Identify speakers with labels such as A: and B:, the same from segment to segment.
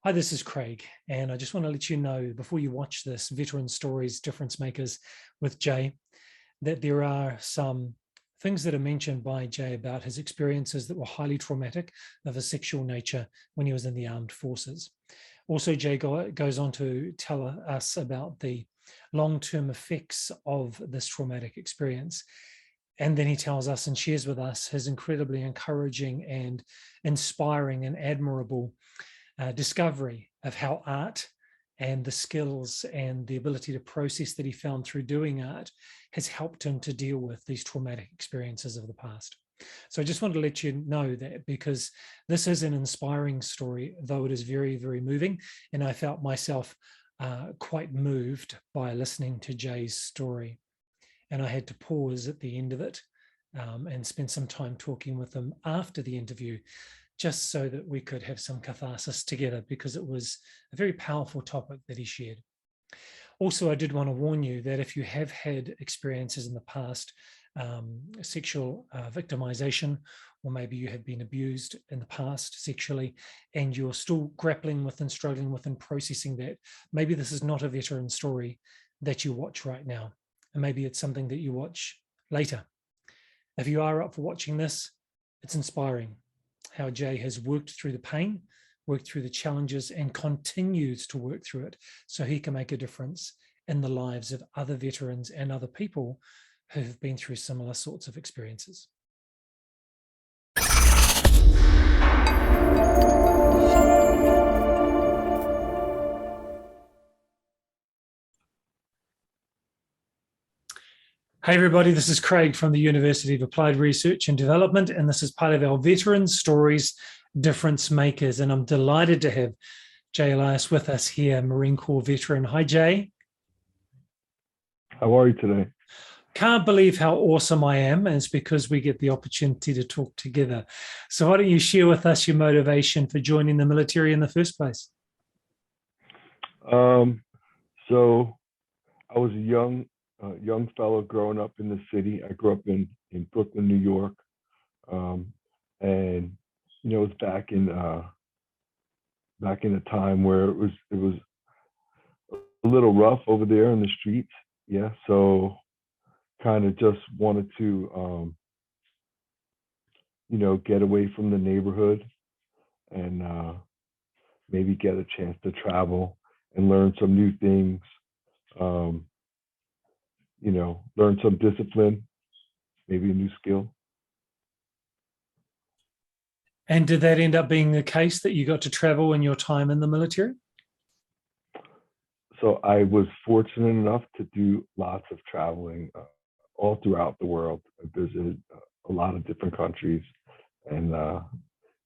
A: Hi, this is Craig, and I just want to let you know before you watch this Veteran Stories Difference Makers with Jay, that there are some things that are mentioned by Jay about his experiences that were highly traumatic of a sexual nature when he was in the armed forces. Also, Jay goes on to tell us about the long-term effects of this traumatic experience. And then he tells us and shares with us his incredibly encouraging and inspiring and admirable discovery of how art and the skills and the ability to process that he found through doing art has helped him to deal with these traumatic experiences of the past. So I just wanted to let you know that, because this is an inspiring story, though it is very, very moving. And I felt myself quite moved by listening to Jay's story. And I had to pause at the end of it and spend some time talking with him after the interview, just so that we could have some catharsis together, because it was a very powerful topic that he shared. Also, I did want to warn you that if you have had experiences in the past, sexual victimization, or maybe you have been abused in the past sexually, and you're still grappling with and struggling with and processing that, maybe this is not a veteran story that you watch right now, and maybe it's something that you watch later. If you are up for watching this, it's inspiring how Jay has worked through the pain, worked through the challenges, and continues to work through it so he can make a difference in the lives of other veterans and other people who have been through similar sorts of experiences. Hey everybody, this is Craig from the University of Applied Research and Development, and this is part of our Veteran Stories Difference Makers, and I'm delighted to have Jay Elias with us here, Marine Corps veteran. Hi, Jay.
B: How are you today?
A: Can't believe how awesome I am, and it's because we get the opportunity to talk together. So why don't you share with us your motivation for joining the military in the first place?
B: So I was a young fellow growing up in the city. I grew up in Brooklyn, New York, and it was back in a time where it was a little rough over there in the streets. Yeah, so kind of just wanted to get away from the neighborhood and maybe get a chance to travel and learn some new things. Um, learn some discipline, maybe a new skill.
A: And did that end up being the case, that you got to travel in your time in the military?
B: So I was fortunate enough to do lots of traveling all throughout the world. I visited a lot of different countries, and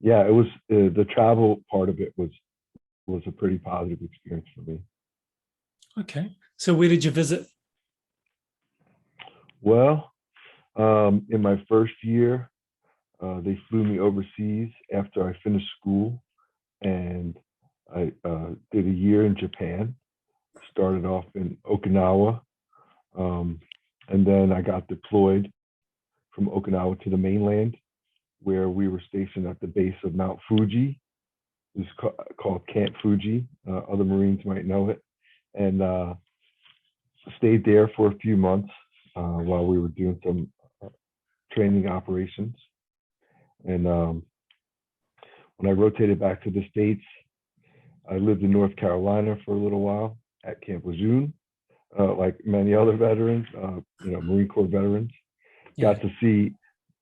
B: yeah, it was the travel part of it was a pretty positive experience for me.
A: Okay. So where did you visit?
B: Well, in my first year, they flew me overseas after I finished school, and I did a year in Japan. Started off in Okinawa, and then I got deployed from Okinawa to the mainland, where we were stationed at the base of Mount Fuji. It's called Camp Fuji. Other Marines might know it, and stayed there for a few months while we were doing some training operations. And when I rotated back to the States, I lived in North Carolina for a little while at Camp Lejeune, like many other veterans, Marine Corps veterans.
A: Yeah.
B: Got to see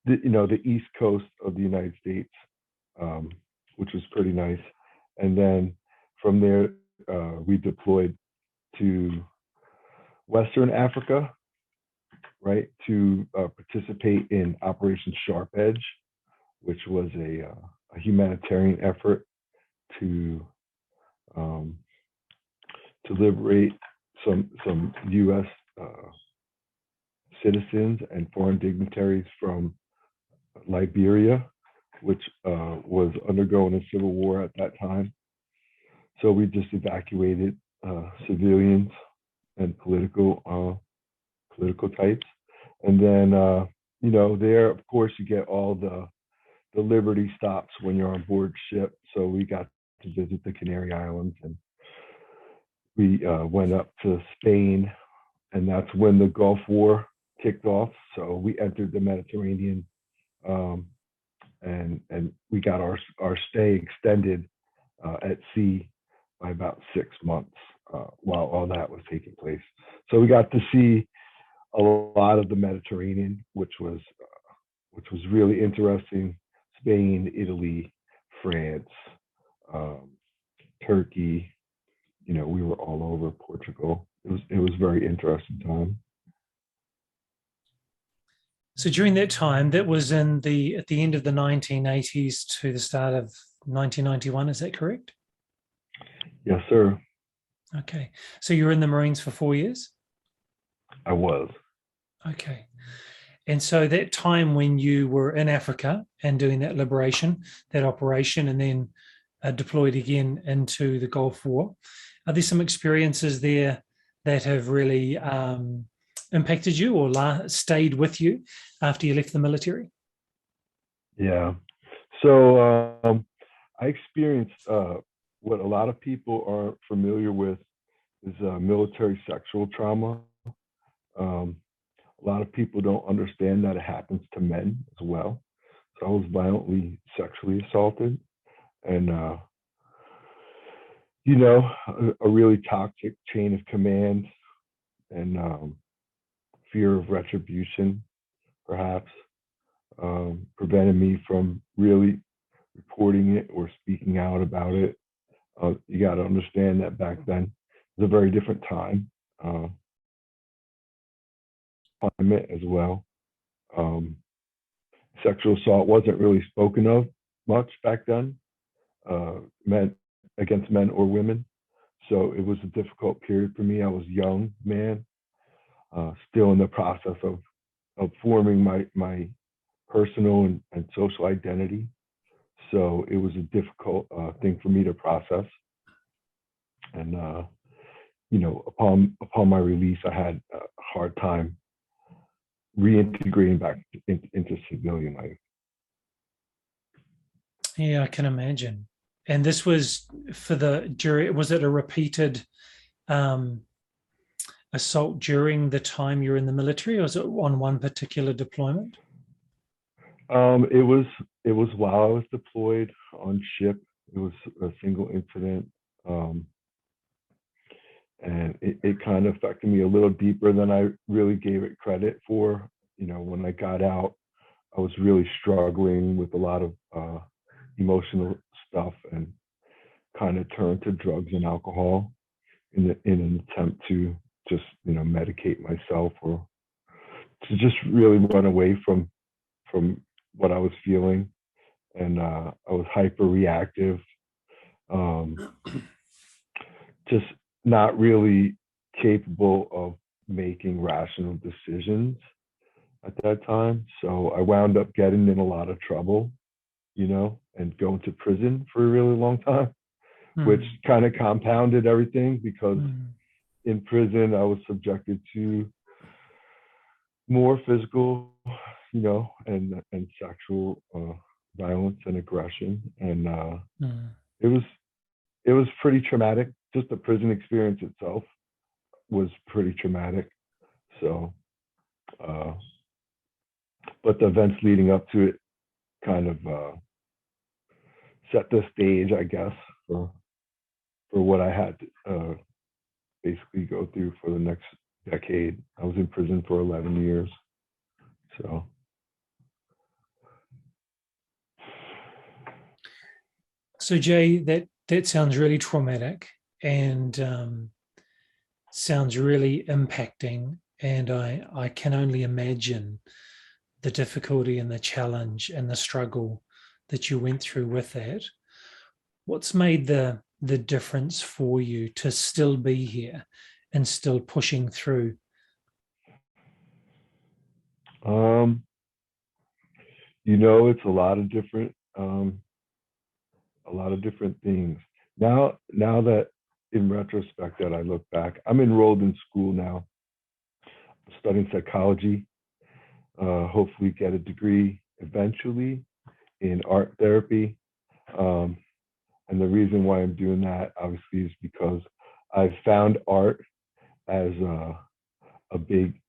B: the East Coast of the United States, which was pretty nice. And then from there, we deployed to Western Africa, right, to participate in Operation Sharp Edge, which was a humanitarian effort to liberate some U.S. Citizens and foreign dignitaries from Liberia, which was undergoing a civil war at that time. So we just evacuated civilians and political types, and then there, of course, you get all the liberty stops when you're on board ship. So we got to visit the Canary Islands, and we went up to Spain, and that's when the Gulf War kicked off. So we entered the Mediterranean, um, and we got our stay extended at sea by about 6 months while all that was taking place. So we got to see a lot of the Mediterranean, which was really interesting. Spain, Italy, France, um, Turkey. We were all over Portugal. It was a very interesting time.
A: So during that time, that was at the end of the 1980s to the start of 1991. Is that correct?
B: Yes, sir.
A: Okay. So you were in the Marines for 4 years?
B: I was.
A: Okay. And so that time when you were in Africa and doing that liberation, that operation, and then deployed again into the Gulf War, are there some experiences there that have really impacted you or stayed with you after you left the military?
B: Yeah. So I experienced what a lot of people aren't familiar with is military sexual trauma. Um, a lot of people don't understand that it happens to men as well. So I was violently sexually assaulted, and a really toxic chain of command and fear of retribution, perhaps, prevented me from really reporting it or speaking out about it. You got to understand that back then it was a very different time, climate as well. Um, Sexual assault wasn't really spoken of much back then, men against men or women. So it was a difficult period for me. I was a young man, still in the process of forming my personal and social identity. So it was a difficult thing for me to process. And upon my release, I had a hard time reintegrating back into civilian life.
A: Yeah, I can imagine. And this was for the jury. Was it a repeated um, assault during the time you were in the military, or was it on one particular deployment?
B: It was while I was deployed on ship. It was a single incident, and it kind of affected me a little deeper than I really gave it credit for. When I got out, I was really struggling with a lot of emotional stuff, and kind of turned to drugs and alcohol in an attempt to just medicate myself, or to just really run away from what I was feeling. And I was hyper reactive, just not really capable of making rational decisions at that time. So I wound up getting in a lot of trouble, and going to prison for a really long time, which kind of compounded everything, because in prison I was subjected to more physical, and sexual violence and aggression, and it was pretty traumatic. Just the prison experience itself was pretty traumatic. So, but the events leading up to it kind of set the stage, I guess, for what I had to basically go through for the next decade. I was in prison for 11 years.
A: So Jay, that sounds really traumatic and sounds really impacting. And I can only imagine the difficulty and the challenge and the struggle that you went through with that. What's made the difference for you to still be here and still pushing through?
B: It's a lot of different things. Now that in retrospect that I look back, I'm enrolled in school now, studying psychology, hopefully get a degree eventually in art therapy. And the reason why I'm doing that, obviously, is because I've found art as a big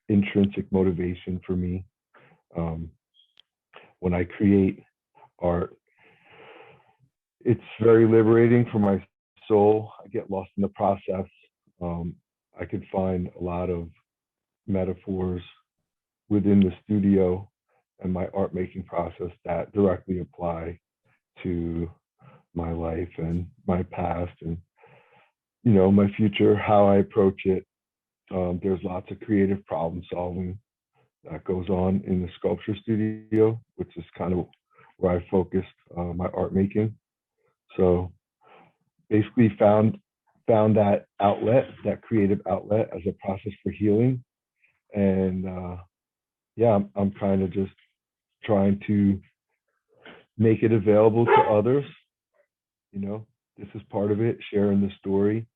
B: intrinsic motivation for me. Um, when I create art, it's very liberating for my soul. I get lost in the process. I could find a lot of metaphors within the studio and my art making process that directly apply to my life and my past and my future, how I approach it. There's lots of creative problem solving that goes on in the sculpture studio, which is kind of where I focused my art making. So basically found that outlet, that creative outlet, as a process for healing. And yeah, I'm kind of just trying to make it available to others. This is part of it, sharing the story,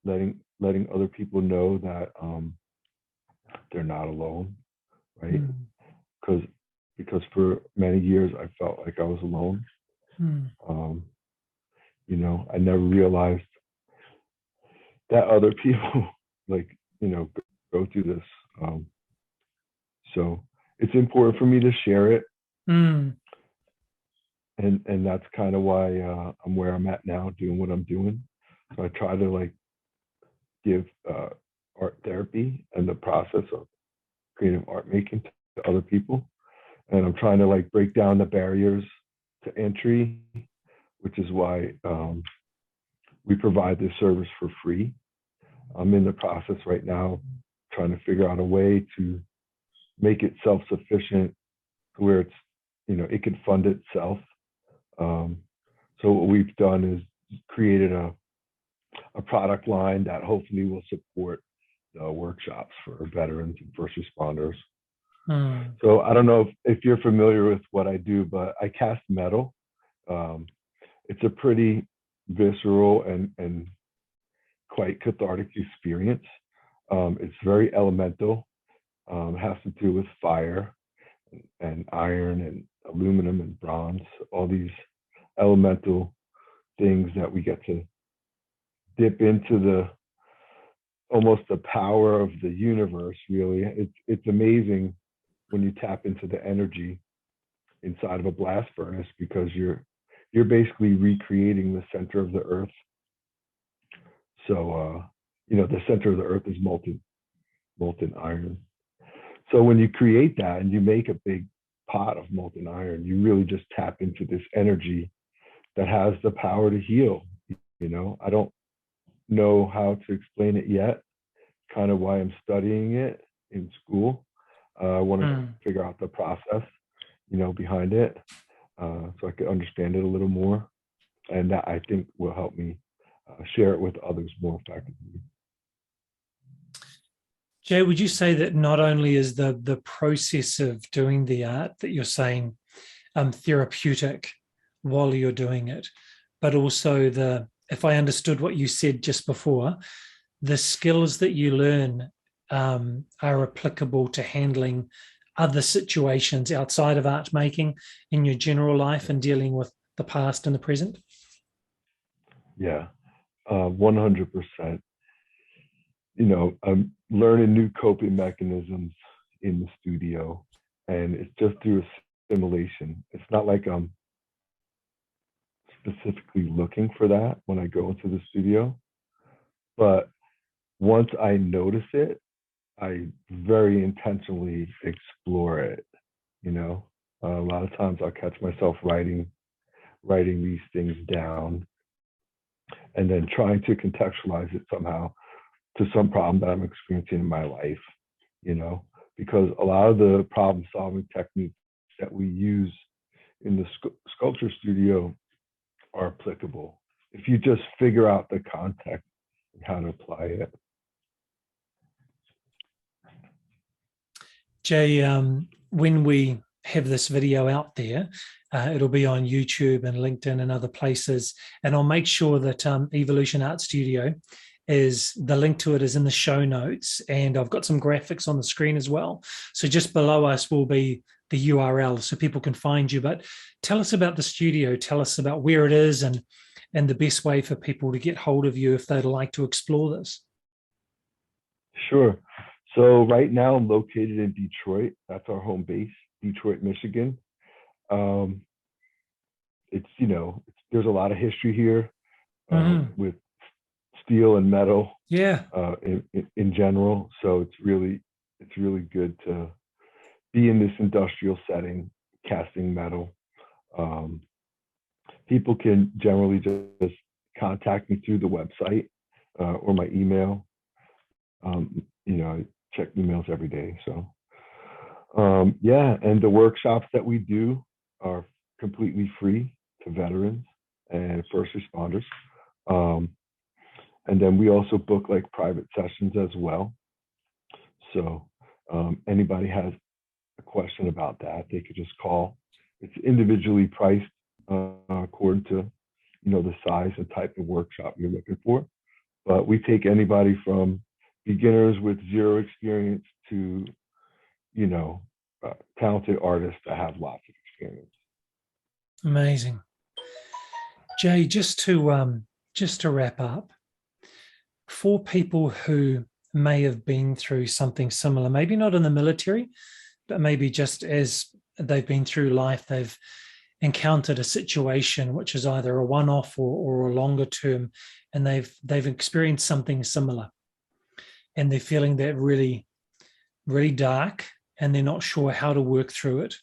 B: letting other people know that they're not alone, right? Because for many years I felt like I was alone. I never realized that other people go through this. So it's important for me to share it. And that's kind of why I'm where I'm at now, doing what I'm doing. So I try to give art therapy and the process of creative art making to other people. And I'm trying to break down the barriers to entry, which is why we provide this service for free. I'm in the process right now trying to figure out a way to make it self-sufficient to where it's, it can fund itself. So what we've done is created a product line that hopefully will support the workshops for veterans and first responders. So I don't know if you're familiar with what I do, but I cast metal. It's a pretty visceral and quite cathartic experience. It's very elemental. It has to do with fire and iron and aluminum and bronze, all these elemental things that we get to dip into almost the power of the universe. Really, it's amazing when you tap into the energy inside of a blast furnace, because you're basically recreating the center of the earth. So the center of the earth is molten iron. So when you create that and you make a big pot of molten iron, you really just tap into this energy that has the power to heal. I don't know how to explain it yet, kind of why I'm studying it in school. I want to figure out the process, behind it, so I could understand it a little more. And that, I think, will help me share it with others more effectively.
A: Jay, would you say that not only is the process of doing the art that you're saying therapeutic while you're doing it, but also if I understood what you said just before, the skills that you learn are applicable to handling other situations outside of art making in your general life and dealing with the past and the present?
B: Yeah, 100%. I'm learning new coping mechanisms in the studio, and it's just through assimilation. It's not like I'm specifically looking for that when I go into the studio, but once I notice it, I very intentionally explore it. A lot of times I'll catch myself writing these things down and then trying to contextualize it somehow to some problem that I'm experiencing in my life, because a lot of the problem solving techniques that we use in the sculpture studio are applicable if you just figure out the context and how to apply it.
A: Jay, when we have this video out there, it'll be on YouTube and LinkedIn and other places, and I'll make sure that Evolution Art Studio the link to it is in the show notes, and I've got some graphics on the screen as well. So just below us will be the URL so people can find you. But tell us about the studio, tell us about where it is, and and the best way for people to get hold of you if they'd like to explore this.
B: Sure. So right now I'm located in Detroit. That's our home base, Detroit, Michigan. It's, there's a lot of history here with steel and metal
A: Yeah.
B: in general. So it's really good to be in this industrial setting, casting metal. People can generally just contact me through the website or my email. I check emails every day. So yeah, and the workshops that we do are completely free to veterans and first responders. And then we also book like private sessions as well. So anybody has a question about that, they could just call. It's individually priced according to, the size and type of workshop you're looking for. But we take anybody from beginners with zero experience to, talented artists that have lots of experience.
A: Amazing. Jay, just to wrap up, for people who may have been through something similar, maybe not in the military, but maybe just as they've been through life, they've encountered a situation which is either a one-off or a longer term, and they've experienced something similar, and they're feeling that really, really dark, and they're not sure how to work through it,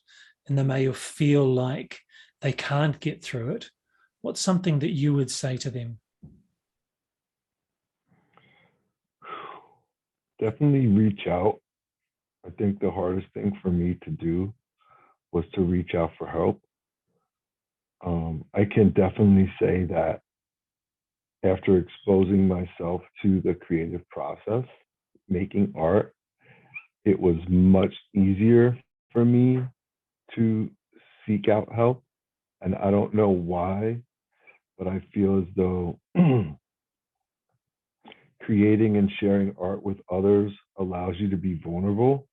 A: and they may feel like they can't get through it. What's something that you would say to them?
B: Definitely reach out. I think the hardest thing for me to do was to reach out for help. I can definitely say that after exposing myself to the creative process, making art, it was much easier for me to seek out help. And I don't know why, but I feel as though creating and sharing art with others allows you to be vulnerable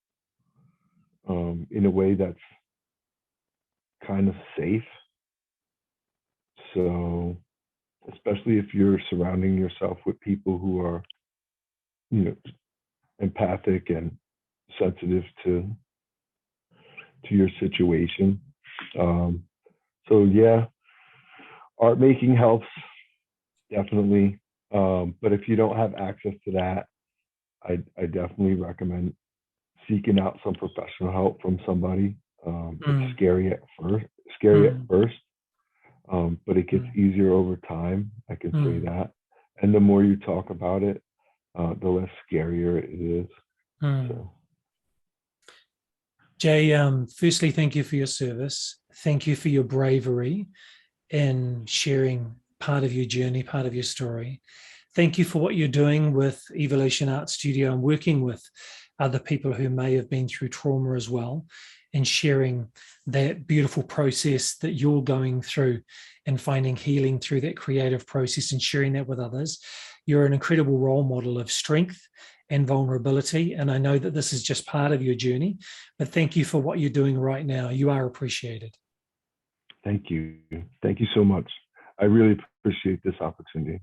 B: in a way that's kind of safe. So, especially if you're surrounding yourself with people who are, empathic and sensitive to your situation. So yeah, art making helps definitely. But if you don't have access to that, I definitely recommend seeking out some professional help from somebody. It's scary at first, but it gets easier over time. I can say that. And the more you talk about it, the less scarier it is. So.
A: Jay, firstly, thank you for your service. Thank you for your bravery in sharing part of your journey, part of your story. Thank you for what you're doing with Evolution Art Studio and working with other people who may have been through trauma as well, and sharing that beautiful process that you're going through and finding healing through that creative process and sharing that with others. You're an incredible role model of strength and vulnerability. And I know that this is just part of your journey, but thank you for what you're doing right now. You are appreciated.
B: Thank you. Thank you so much. I really appreciate this opportunity.